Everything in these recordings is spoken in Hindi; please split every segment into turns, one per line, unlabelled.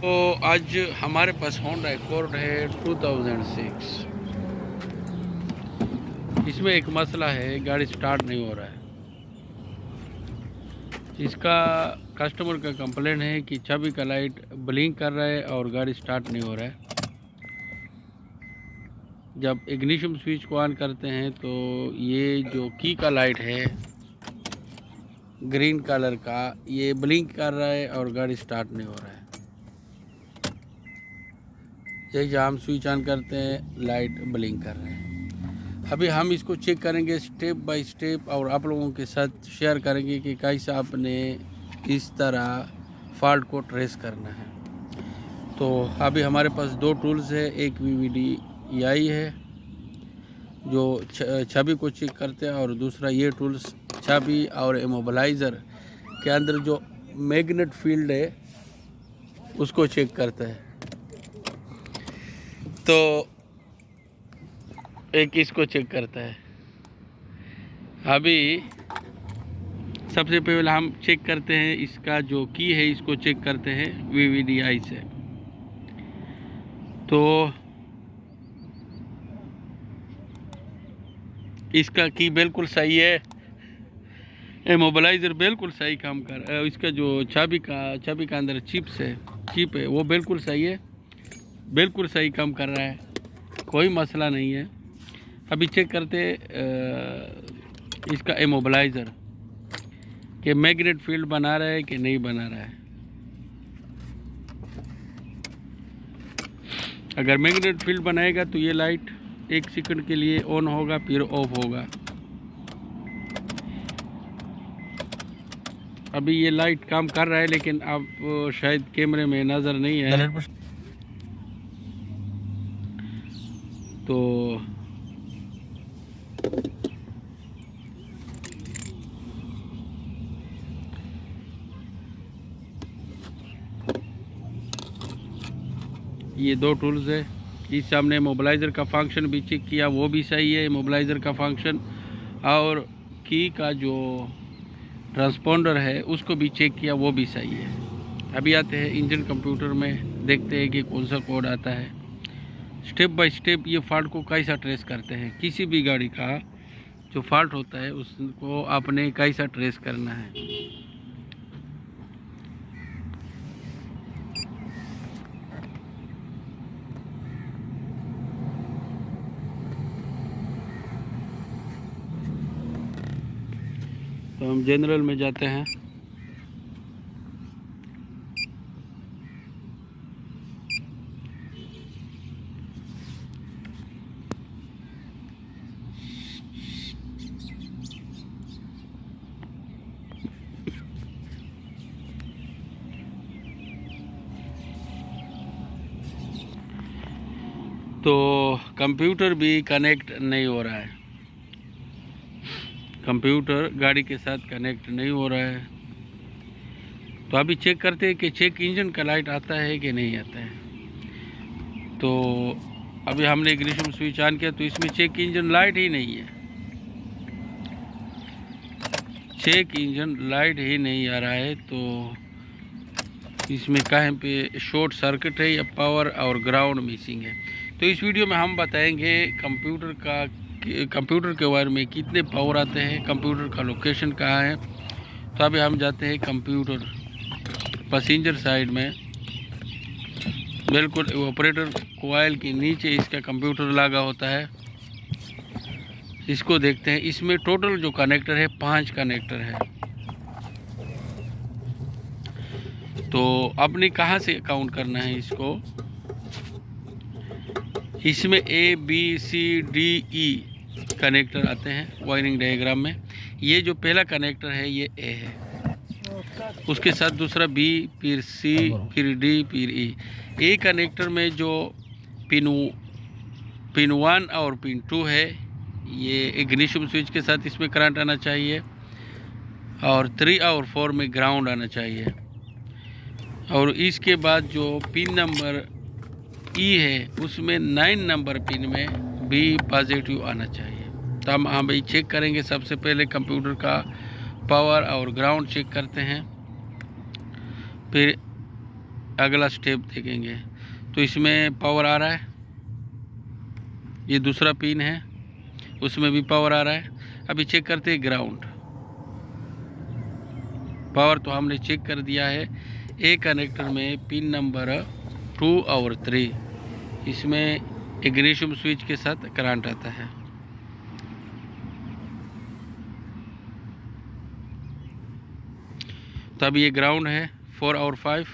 तो आज हमारे पास होंडा अकॉर्ड है 2006। इसमें एक मसला है, गाड़ी स्टार्ट नहीं हो रहा है। इसका कस्टमर का कंप्लेंट है कि चाबी का लाइट ब्लिंक कर रहा है और गाड़ी स्टार्ट नहीं हो रहा है। जब इग्निशन स्विच को ऑन करते हैं तो ये जो की का लाइट है ग्रीन कलर का, ये ब्लिंक कर रहा है और गाड़ी स्टार्ट नहीं हो रहा है। जैसे हम स्विच ऑन करते हैं लाइट ब्लिंक कर रहे हैं। अभी हम इसको चेक करेंगे स्टेप बाय स्टेप और आप लोगों के साथ शेयर करेंगे कि कैसे आपने इस तरह फॉल्ट को ट्रेस करना है। तो अभी हमारे पास दो टूल्स है, एक VVDI है जो छवि को चेक करते हैं और दूसरा ये टूल्स छवि और इमोबिलाइज़र के अंदर जो मैग्नेट फील्ड है उसको चेक करता है। तो एक इसको चेक करता है। अभी सबसे पहले हम चेक करते हैं इसका जो की है, इसको चेक करते हैं VVDI से। तो इसका की बिल्कुल सही है, इमोबिलाइज़र बिल्कुल सही काम कर रहा है। इसका जो चाबी का अंदर चिप है वो बिल्कुल सही है, बिल्कुल सही काम कर रहा है, कोई मसला नहीं है। अभी चेक करते इसका इमोबिलाइज़र कि मैग्नेट फील्ड बना रहा है कि नहीं बना रहा है। अगर मैग्नेट फील्ड बनाएगा तो ये लाइट 1 सेकंड के लिए ऑन होगा फिर ऑफ होगा। अभी ये लाइट काम कर रहा है लेकिन अब शायद कैमरे में नज़र नहीं है। तो ये दो टूल्स है। इस सामने मोबिलाइज़र का फंक्शन भी चेक किया, वो भी सही है मोबिलाइज़र का फंक्शन, और की का जो ट्रांसपोंडर है उसको भी चेक किया, वो भी सही है। अभी आते हैं इंजन कंप्यूटर में, देखते हैं कि कौन सा कोड आता है। स्टेप बाय स्टेप ये फॉल्ट को कैसा ट्रेस करते हैं। किसी भी गाड़ी का जो फॉल्ट होता है उसको आपने कैसा ट्रेस करना है। तो हम जनरल में जाते हैं। तो कंप्यूटर भी कनेक्ट नहीं हो रहा है, कंप्यूटर गाड़ी के साथ कनेक्ट नहीं हो रहा है। तो अभी चेक करते हैं कि चेक इंजन का लाइट आता है कि नहीं आता है। तो अभी हमने इग्निशन स्विच ऑन किया तो इसमें चेक इंजन लाइट ही नहीं है, चेक इंजन लाइट ही नहीं आ रहा है। तो इसमें कहीं पे शॉर्ट सर्किट है या पावर और ग्राउंड मिसिंग है। तो इस वीडियो में हम बताएंगे कंप्यूटर के वायर में कितने पावर आते हैं, कंप्यूटर का लोकेशन कहाँ है। तो अभी हम जाते हैं कंप्यूटर पैसेंजर साइड में, बिल्कुल ऑपरेटर कोयल के नीचे इसका कंप्यूटर लगा होता है। इसको देखते हैं। इसमें टोटल जो कनेक्टर है 5 कनेक्टर है। तो आपने कहाँ से काउंट करना है इसको। इसमें ABCDE कनेक्टर आते हैं वायरिंग डायग्राम में। ये जो पहला कनेक्टर है ये A है, उसके साथ दूसरा B, फिर C, फिर D, फिर E। A कनेक्टर में जो पिन 1 और पिन 2 है, ये इग्निशन स्विच के साथ इसमें करंट आना चाहिए, और 3 और 4 में ग्राउंड आना चाहिए। और इसके बाद जो पिन नंबर E है उसमें 9 नंबर पिन में भी पॉजिटिव आना चाहिए। तो हम भाई चेक करेंगे। सबसे पहले कंप्यूटर का पावर और ग्राउंड चेक करते हैं, फिर अगला स्टेप देखेंगे। तो इसमें पावर आ रहा है, ये दूसरा पिन है, उसमें भी पावर आ रहा है। अभी चेक करते हैं ग्राउंड। पावर तो हमने चेक कर दिया है। ए कनेक्टर में पिन नंबर 2 और 3, इसमें इग्निशन स्विच के साथ करंट आता है। तो अभी ये ग्राउंड है 4 और 5।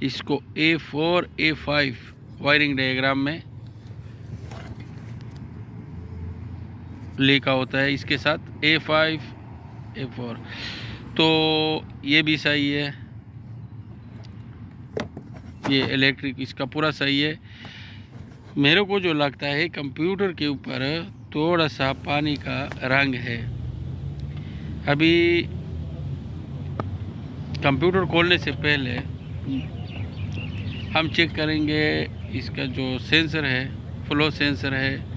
इसको A4 A5 वायरिंग डायग्राम में लिखा होता है, इसके साथ A5 A4। तो ये भी सही है, ये इलेक्ट्रिक इसका पूरा सही है। मेरे को जो लगता है कंप्यूटर के ऊपर थोड़ा सा पानी का रंग है। अभी कंप्यूटर खोलने से पहले हम चेक करेंगे इसका जो सेंसर है, फ्लो सेंसर है,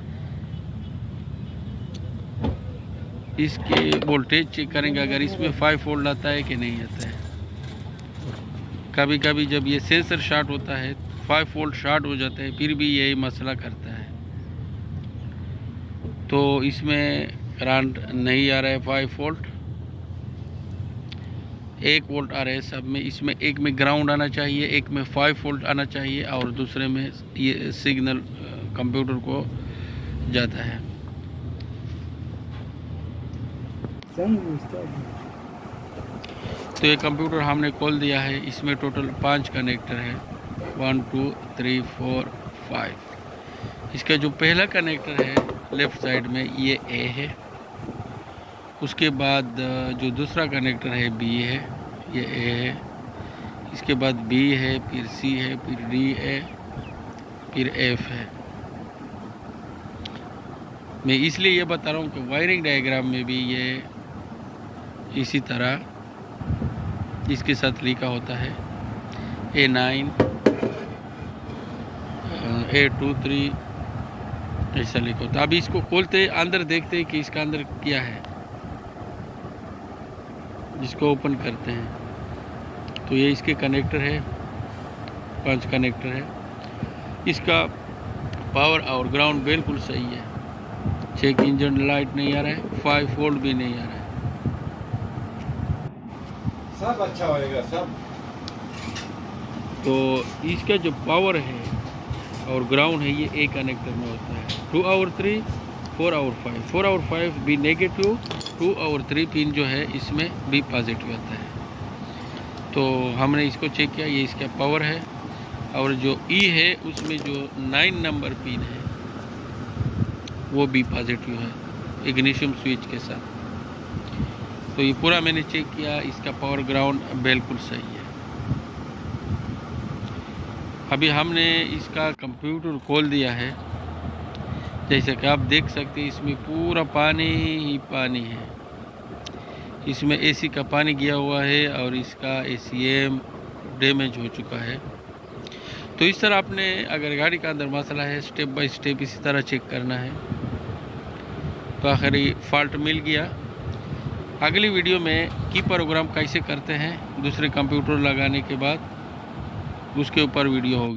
इसके वोल्टेज चेक करेंगे अगर इसमें 5 वोल्ट आता है कि नहीं आता है। कभी कभी जब ये सेंसर शॉर्ट होता है 5 वोल्ट शॉर्ट हो जाता है, फिर भी यही मसला करता है। तो इसमें करंट नहीं आ रहा है 5 वोल्ट, 1 वोल्ट आ रहा है सब में। इसमें एक में ग्राउंड आना चाहिए, एक में 5 वोल्ट आना चाहिए और दूसरे में ये सिग्नल कंप्यूटर को जाता है। तो ये कंप्यूटर हमने खोल दिया है। इसमें टोटल 5 कनेक्टर है, 1 2 3 4 5। इसका जो पहला कनेक्टर है लेफ़्ट साइड में ये ए है, उसके बाद जो दूसरा कनेक्टर है बी है, ये ए है, इसके बाद बी है, फिर सी है, फिर डी है, फिर एफ है। मैं इसलिए ये बता रहा हूँ कि वायरिंग डायग्राम में भी ये इसी तरह इसके साथ लिखा होता है A9 A23 ऐसा लिखा होता है। अभी इसको खोलते अंदर देखते हैं कि इसका अंदर क्या है। जिसको ओपन करते हैं तो ये इसके कनेक्टर है, 5 कनेक्टर है। इसका पावर और ग्राउंड बिल्कुल सही है। चेक इंजन लाइट नहीं आ रहा है, 5 वोल्ट भी नहीं आ रहा है,
सब अच्छा होएगा सब।
तो इसका जो पावर है और ग्राउंड है ये ए कनेक्टर में होता है। 2 और 3 4 और 5, 4 और 5 भी नेगेटिव, 2 और 3 पिन जो है इसमें भी पॉजिटिव आता है। तो हमने इसको चेक किया, ये इसका पावर है। और जो ई है उसमें जो 9 नंबर पिन है वो भी पॉजिटिव है इग्निशन स्विच के साथ। तो ये पूरा मैंने चेक किया, इसका पावर ग्राउंड बिल्कुल सही है। अभी हमने इसका कंप्यूटर खोल दिया है, जैसे कि आप देख सकते हैं इसमें पूरा पानी ही पानी है। इसमें एसी का पानी गया हुआ है और इसका ACM डैमेज हो चुका है। तो इस तरह आपने अगर गाड़ी का अंदर मसला है स्टेप बाय स्टेप इसी तरह चेक करना है। तो आखिरी फॉल्ट मिल गया। अगली वीडियो में की प्रोग्राम कैसे करते हैं दूसरे कंप्यूटर लगाने के बाद उसके ऊपर वीडियो होगी।